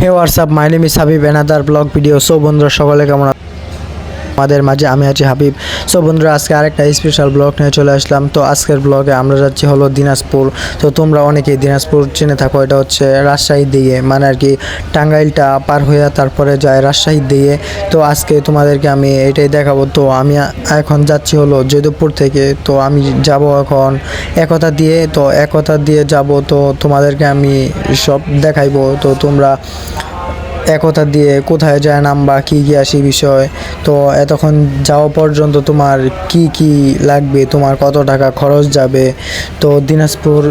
Hey what's up, my name is Habib, another blog video. So বন্ধুরা সকলে কেমন আমাদের মাঝে আমি আছি হাবিব। সো বন্ধুরা আজকে আরেকটা স্পেশাল ব্লগ নিয়ে চলে আসলাম। তো আজকের ব্লগে আমরা যাচ্ছি হলো দিনাজপুর। তো তোমরা অনেকেই দিনাজপুর চিনে থাকো, এটা হচ্ছে রাজশাহীর দিকে, মানে আর কি টাঙ্গাইলটা পার হয়ে তারপরে যায় রাজশাহীর দিকে। তো আজকে তোমাদেরকে আমি এটাই দেখাবো। তো আমি এখন যাচ্ছি হলো জয়দেবপুর থেকে। তো আমি যাব এখন একতা দিয়ে। তো একতা দিয়ে যাব, তো তোমাদেরকে আমি সব দেখাইবো। তো তোমরা একতা দিয়ে কোথায় যায় নামবা, কী কী আসি বিষয়। তো এতক্ষণ যাওয়া পর্যন্ত তোমার কি কি লাগবে, তোমার কত টাকা খরচ যাবে, তো দিনাজপুর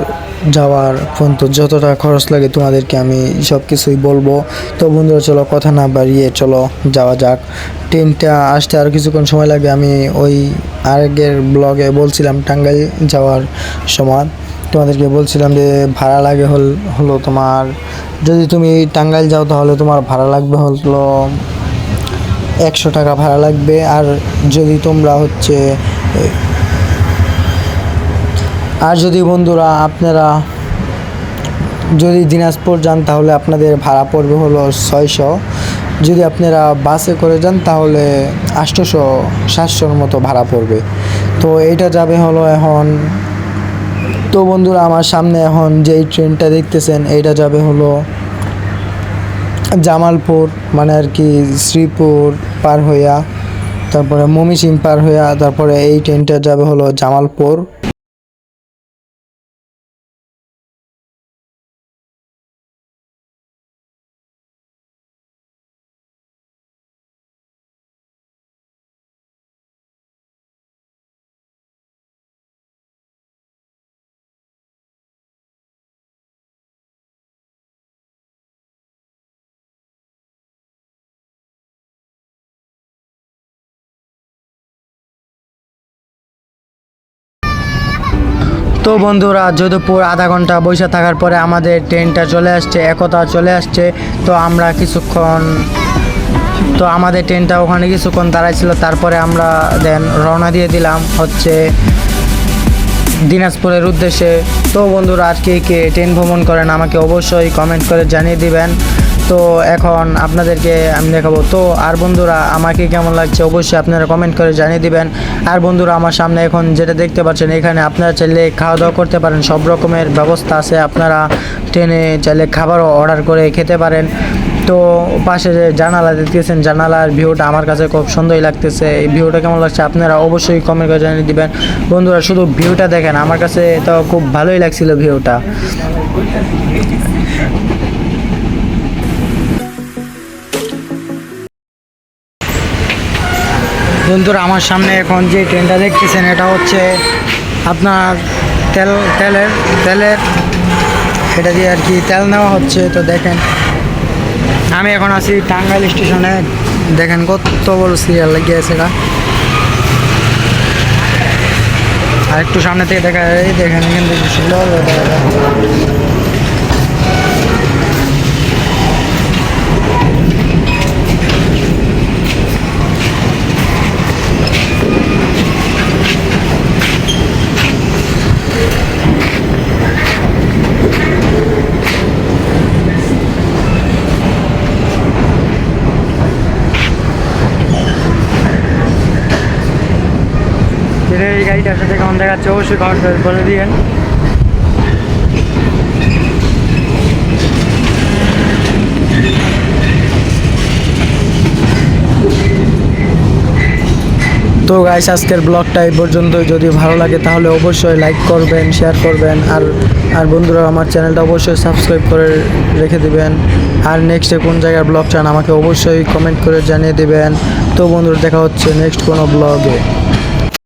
যাওয়ার পর্যন্ত যত টাকা খরচ লাগে তোমাদেরকে আমি সব কিছুই বলবো। তো বন্ধুরা চলো কথা না বাড়িয়ে চলো যাওয়া যাক। ট্রেনটা আসতে আর কিছুক্ষণ সময় লাগে। আমি ওই আগের ব্লগে বলছিলাম টাঙ্গাইল যাওয়ার সময় তোমাদেরকে বলছিলাম যে ভাড়া লাগে হলো তোমার, যদি তুমি টাঙ্গাইল যাও তাহলে তোমার ভাড়া লাগবে হলো 100 টাকা ভাড়া লাগবে। আর যদি তোমরা হচ্ছে যদি বন্ধুরা আপনারা যদি দিনাজপুর যান তাহলে আপনাদের ভাড়া পড়বে হলো 600। যদি আপনারা বাসে করে যান তাহলে 800-700 মতো ভাড়া পড়বে। তো এইটা যাবে হলো এখন। তো বন্ধুরা আমার সামনে এখন যেই ট্রেনটা দেখতেছেন এইটা যাবে হলো জামালপুর, মানে আর কি শ্রীপুর পার হইয়া তারপরে ময়মনসিংহ পার হইয়া তারপরে এই ট্রেনটা যাবে হলো জামালপুর। তো বন্ধুরা যোধপুর আধা ঘন্টা বসে থাকার পরে আমাদের ট্রেনটা চলে আসছে, একতা চলে আসছে। তো আমরা কিছুক্ষণ, তো আমাদের ট্রেনটা ওখানে কিছুক্ষণ দাঁড়াইছিল, তারপরে আমরা দেন রওনা দিয়ে দিলাম হচ্ছে দিনাজপুরের উদ্দেশ্যে। তো বন্ধুরা আজকে কে ট্রেন ভ্রমণ করেন আমাকে অবশ্যই কমেন্ট করে জানিয়ে দিবেন। তো এখন আপনাদেরকে আমি দেখাবো। তো আর বন্ধুরা আমাকে কেমন লাগছে অবশ্যই আপনারা কমেন্ট করে জানিয়ে দিবেন। আর বন্ধুরা আমার সামনে এখন যেটা দেখতে পাচ্ছেন এখানে আপনারা চাইলে খাওয়া দাওয়া করতে পারেন, সব রকমের ব্যবস্থা আছে। আপনারা ট্রেনে চাইলে খাবারও অর্ডার করে খেতে পারেন। তো পাশে যে জানালা দেখতেছেন, জানালার ভিউটা আমার কাছে খুব সুন্দরই লাগতেছে। এই ভিউটা কেমন লাগছে আপনারা অবশ্যই কমেন্ট করে জানিয়ে দিবেন। বন্ধুরা শুধু ভিউটা দেখেন, আমার কাছে তো খুব ভালোই লাগছিল ভিউটা। বন্ধুরা আমার সামনে এখন যে ট্রেনটা দেখতেছেন এটা হচ্ছে আপনার তেলের এটা দিয়ে আর কি তেল নেওয়া হচ্ছে। তো দেখেন আমি এখন আছি টাঙ্গাইল স্টেশনে, দেখেন কত বড় সিরিয়াল লাগিয়ে আছে এটা। আর একটু সামনে থেকে দেখা যায়, দেখেন এখান থেকে সুন্দর দেখা যায়। এই গাড়িটার সাথে কেমন দেখাচ্ছে অবশ্যই কমেন্ট করে বলে দিয়েন। তো গাইস আজকের ব্লগটা এই পর্যন্ত। যদি ভালো লাগে তাহলে অবশ্যই লাইক করবেন, শেয়ার করবেন। আর বন্ধুরা আমার চ্যানেলটা অবশ্যই সাবস্ক্রাইব করে রেখে দিবেন। আর নেক্সটে কোন জায়গার ব্লগ চান আমাকে অবশ্যই কমেন্ট করে জানিয়ে দিবেন। তো বন্ধুরা দেখা হচ্ছে নেক্সট কোনো ব্লগে।